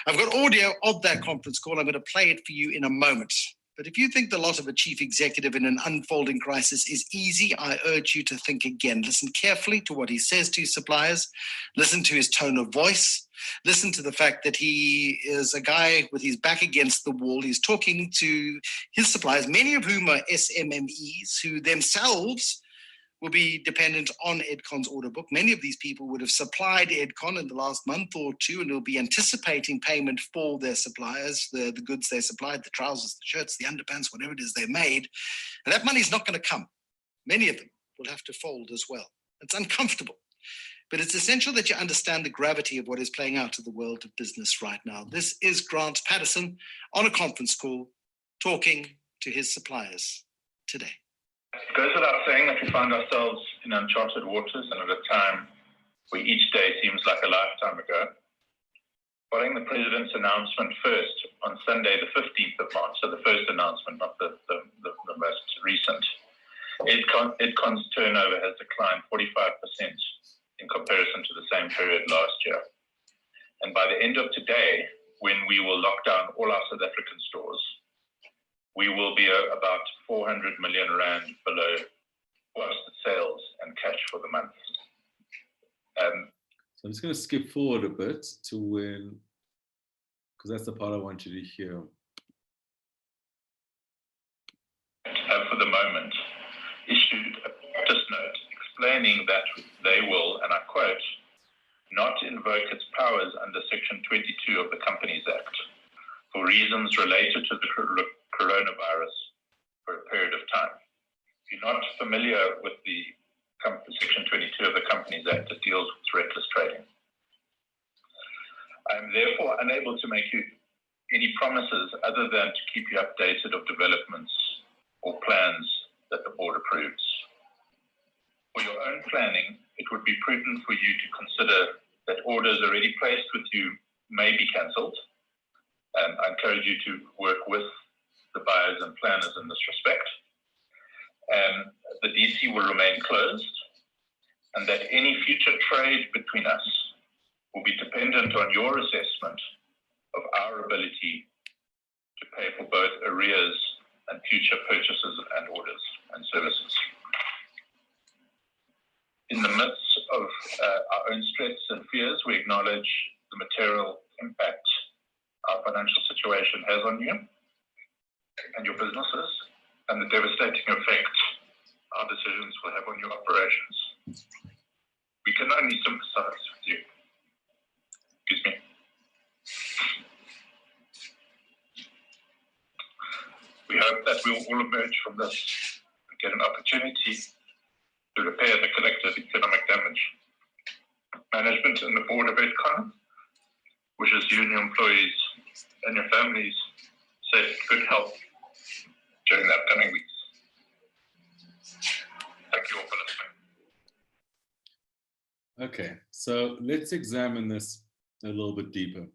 I've got audio of that conference call. I'm going to play it for you in a moment. But if you think the lot of a chief executive in an unfolding crisis is easy, I urge you to think again. Listen carefully to what he says to his suppliers. Listen to his tone of voice. Listen to the fact that he is a guy with his back against the wall. He's talking to his suppliers, many of whom are SMMEs, who themselves will be dependent on Edcon's order book. Many of these people would have supplied Edcon in the last month or two and will be anticipating payment for their suppliers, the goods they supplied, the trousers, the shirts, the underpants, whatever it is they made. And that money is not going to come. Many of them will have to fold as well. It's uncomfortable. But it's essential that you understand the gravity of what is playing out in the world of business right now. This is Grant Patterson on a conference call talking to his suppliers today. It goes without saying that we find ourselves in uncharted waters and at a time where each day seems like a lifetime ago. Following the president's announcement first on Sunday, the 15th of March, so the first announcement, not the most recent, Edcon's turnover has declined 45% in comparison to the same period last year. And by the end of today, when we will lock down all our South African stores, we will be about 400 million rand below posted sales and cash for the month. So I'm just going to skip forward a bit to when, because that's the part I want you to hear. For the moment, issued a practice note explaining that they will, and I quote, not invoke its powers under Section 22 of the Companies Act for reasons related to the coronavirus for a period of time. If you're not familiar with the Section 22 of the Companies Act, it deals with reckless trading. I am therefore unable to make you any promises other than to keep you updated of developments or plans that the board approves. For your own planning, it would be prudent for you to consider that orders already placed with you may be cancelled. I encourage you to work with the buyers and planners in this respect. The DC will remain closed, and that any future trade between us will be dependent on your assessment of our ability to pay for both arrears and future purchases and orders and services. In the midst of our own stress and fears, we acknowledge the material impact our financial situation has on you and your businesses, and the devastating effect our decisions will have on your operations. We can only sympathize with you. Excuse me. We hope that we will all emerge from this and get an opportunity to repair the collective economic damage. Management and the board of EdCon wishes you and your employees and your families safe, good health during the upcoming weeks. Thank you all for listening. Okay, so let's examine this a little bit deeper.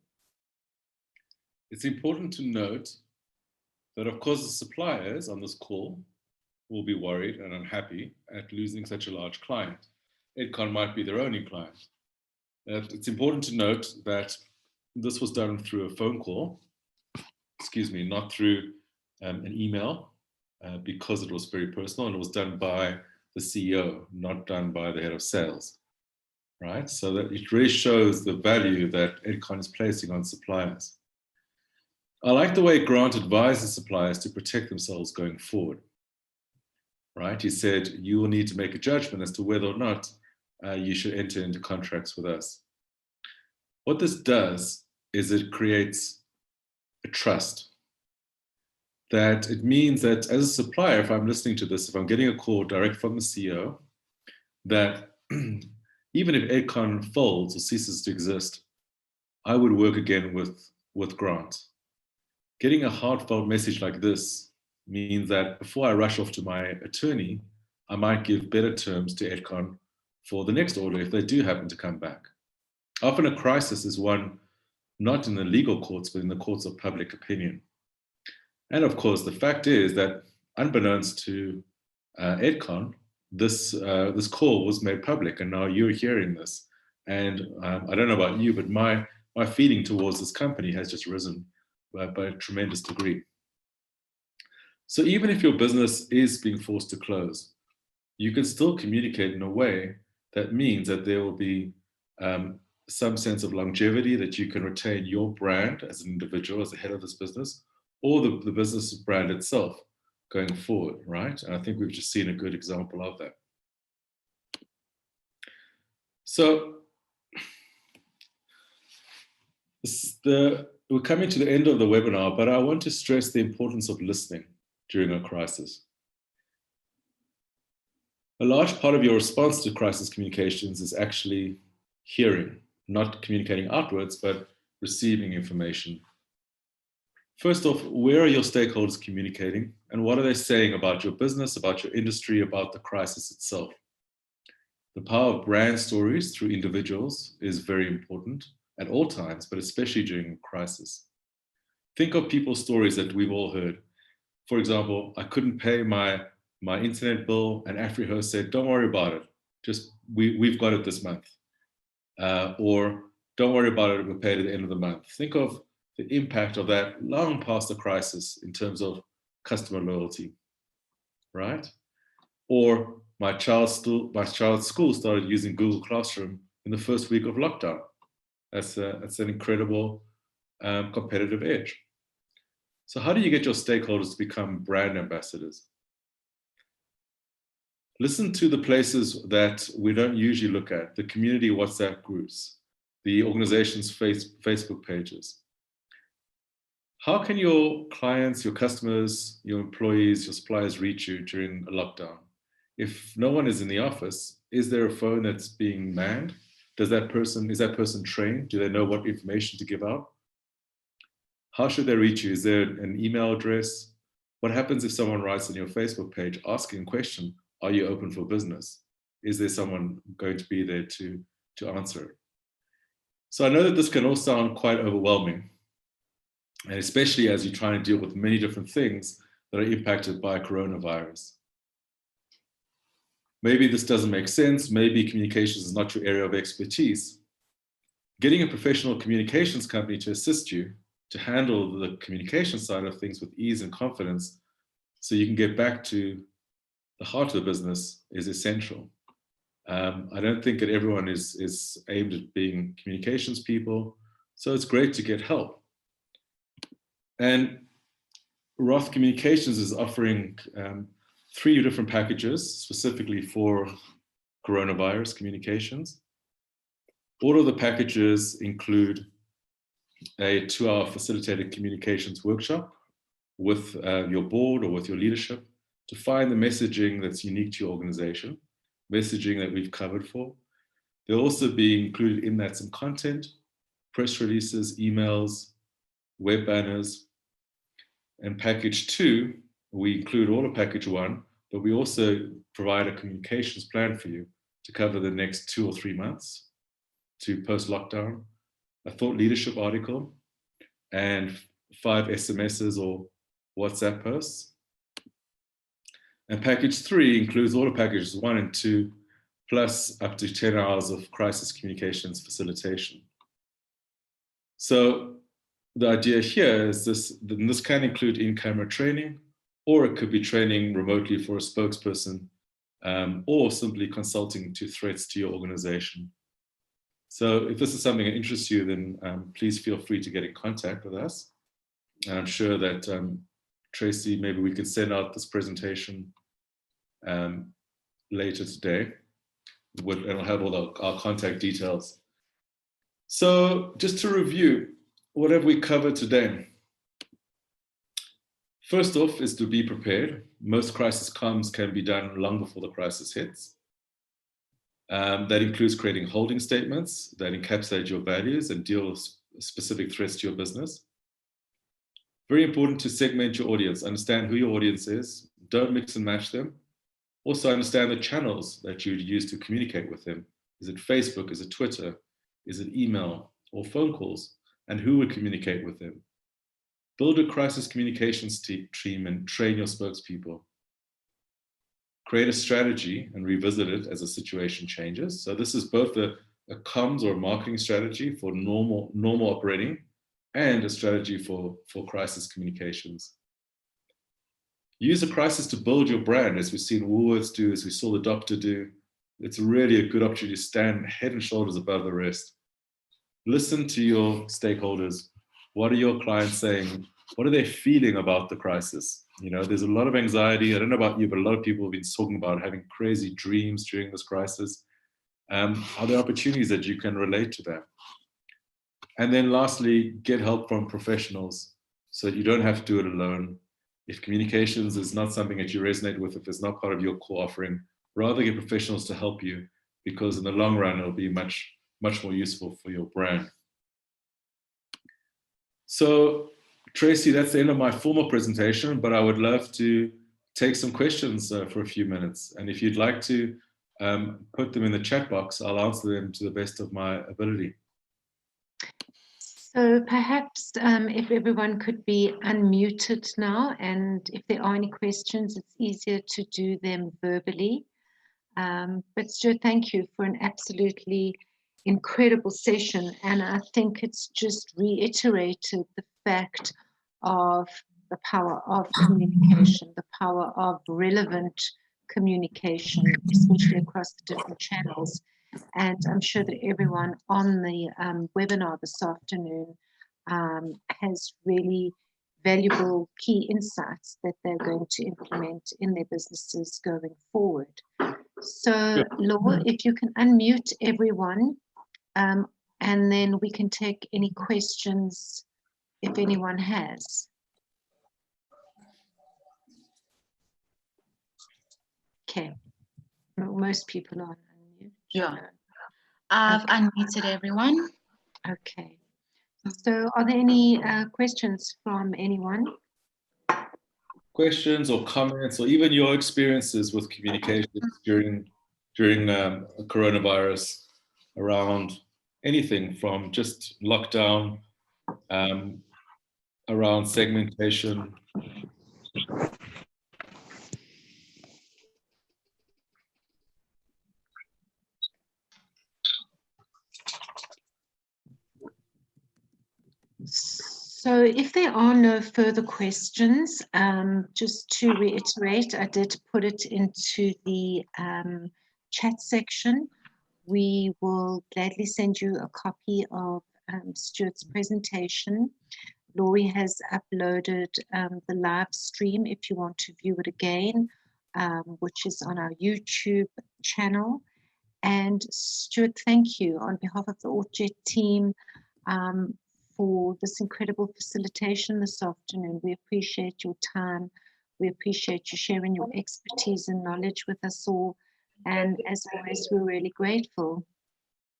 It's important to note that, of course, the suppliers on this call will be worried and unhappy at losing such a large client. EdCon might be their only client. It's important to note that this was done through a phone call, not through an email, because it was very personal, and it was done by the CEO, not done by the head of sales, right? So that it really shows the value that EdCon is placing on suppliers. I like the way Grant advises suppliers to protect themselves going forward, right? He said, you will need to make a judgment as to whether or not you should enter into contracts with us. What this does is it creates a trust. That it means that as a supplier, if I'm listening to this, if I'm getting a call direct from the CEO, that even if EdCon folds or ceases to exist, I would work again with Grant. Getting a heartfelt message like this means that before I rush off to my attorney, I might give better terms to EdCon for the next order if they do happen to come back. Often a crisis is one not in the legal courts, but in the courts of public opinion. And of course, the fact is that unbeknownst to EdCon, this call was made public, and now you're hearing this. And I don't know about you, but my feeling towards this company has just risen by a tremendous degree. So even if your business is being forced to close, you can still communicate in a way that means that there will be some sense of longevity, that you can retain your brand as an individual, as the head of this business, or the business brand itself going forward, right? And I think we've just seen a good example of that. So we're coming to the end of the webinar, but I want to stress the importance of listening during a crisis. A large part of your response to crisis communications is actually hearing, not communicating outwards, but receiving information. First off, where are your stakeholders communicating, and what are they saying about your business, about your industry, about the crisis itself? The power of brand stories through individuals is very important at all times, but especially during a crisis. Think of people's stories that we've all heard. For example, I couldn't pay my internet bill, and AfriHost said, don't worry about it. Just, we've got it this month. Or don't worry about it, we'll pay it at the end of the month. Think of the impact of that long past the crisis in terms of customer loyalty, right? Or my child's school started using Google Classroom in the first week of lockdown. That's an incredible competitive edge. So how do you get your stakeholders to become brand ambassadors? Listen to the places that we don't usually look at, the community WhatsApp groups, the organization's Facebook pages. How can your clients, your customers, your employees, your suppliers reach you during a lockdown? If no one is in the office, is there a phone that's being manned? Is that person trained? Do they know what information to give out? How should they reach you? Is there an email address? What happens if someone writes on your Facebook page asking a question, are you open for business? Is there someone going to be there to answer it? So I know that this can all sound quite overwhelming, and especially as you try to deal with many different things that are impacted by coronavirus. Maybe this doesn't make sense. Maybe communications is not your area of expertise. Getting a professional communications company to assist you to handle the communication side of things with ease and confidence so you can get back to the heart of the business is essential. I don't think that everyone is aimed at being communications people, so it's great to get help. And Roth Communications is offering 3 different packages specifically for coronavirus communications. All of the packages include a 2-hour facilitated communications workshop with your board or with your leadership to find the messaging that's unique to your organization, messaging that we've covered for. There'll also be included in that some content, press releases, emails, web banners. And package 2, we include all of package 1, but we also provide a communications plan for you to cover the next 2 or 3 months to post-lockdown, a thought leadership article, and 5 SMSs or WhatsApp posts. And package 3 includes all of packages 1 and 2, plus up to 10 hours of crisis communications facilitation. So the idea here is this can include in-camera training, or it could be training remotely for a spokesperson, or simply consulting to threats to your organization. So if this is something that interests you, then please feel free to get in contact with us. And I'm sure that Tracy, maybe we could send out this presentation later today, and I'll have all our contact details. So just to review, what have we covered today? First off is to be prepared. Most crisis comms can be done long before the crisis hits. That includes creating holding statements that encapsulate your values and deal with specific threats to your business. Very important to segment your audience, understand who your audience is, don't mix and match them. Also understand the channels that you would use to communicate with them. Is it Facebook, is it Twitter, is it email or phone calls? And who would communicate with them? Build a crisis communications team and train your spokespeople. Create a strategy and revisit it as the situation changes. So this is both a comms or a marketing strategy for normal operating and a strategy for crisis communications. Use a crisis to build your brand, as we've seen Woolworths do, as we saw the doctor do. It's really a good opportunity to stand head and shoulders above the rest. Listen to your stakeholders. What are your clients saying? What are they feeling about the crisis? You know, there's a lot of anxiety. I don't know about you, but a lot of people have been talking about having crazy dreams during this crisis. Are there opportunities that you can relate to that? And then lastly, get help from professionals so that you don't have to do it alone. If communications is not something that you resonate with, if it's not part of your core offering, rather get professionals to help you, because in the long run, it'll be much more useful for your brand. So Tracy, that's the end of my formal presentation, but I would love to take some questions for a few minutes. And if you'd like to put them in the chat box, I'll answer them to the best of my ability. So perhaps if everyone could be unmuted now, and if there are any questions, it's easier to do them verbally. But Stuart, thank you for an absolutely incredible session. And I think it's just reiterated the fact of the power of communication, the power of relevant communication, especially across the different channels. And I'm sure that everyone on the webinar this afternoon has really valuable key insights that they're going to implement in their businesses going forward. So, Laura, if you can unmute everyone, and then we can take any questions if anyone has. Okay. Most people are unmuted. Yeah. I've unmuted everyone. Okay. So are there any questions from anyone? Questions or comments, or even your experiences with communications during coronavirus, around anything from just lockdown, around segmentation? So if there are no further questions, just to reiterate, I did put it into the chat section. We will gladly send you a copy of Stuart's presentation. Laurie has uploaded the live stream if you want to view it again, which is on our YouTube channel. And Stuart, thank you on behalf of the AuthJet team for this incredible facilitation this afternoon. We appreciate your time. We appreciate you sharing your expertise and knowledge with us all. And as always, we're really grateful.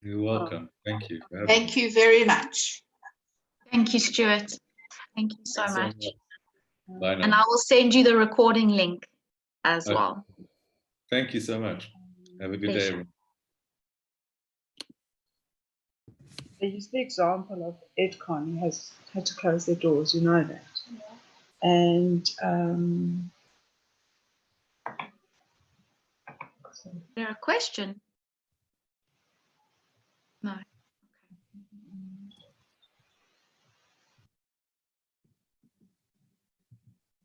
You're welcome. Thank you. Thank you very much. Thank you, Stuart. Thank you so Thanks much. Bye now. And I will send you the recording link as Okay. well. Thank you so much. Have a good day, everyone. They use the example of Edcon has had to close their doors, you know that. And Is there a question? No.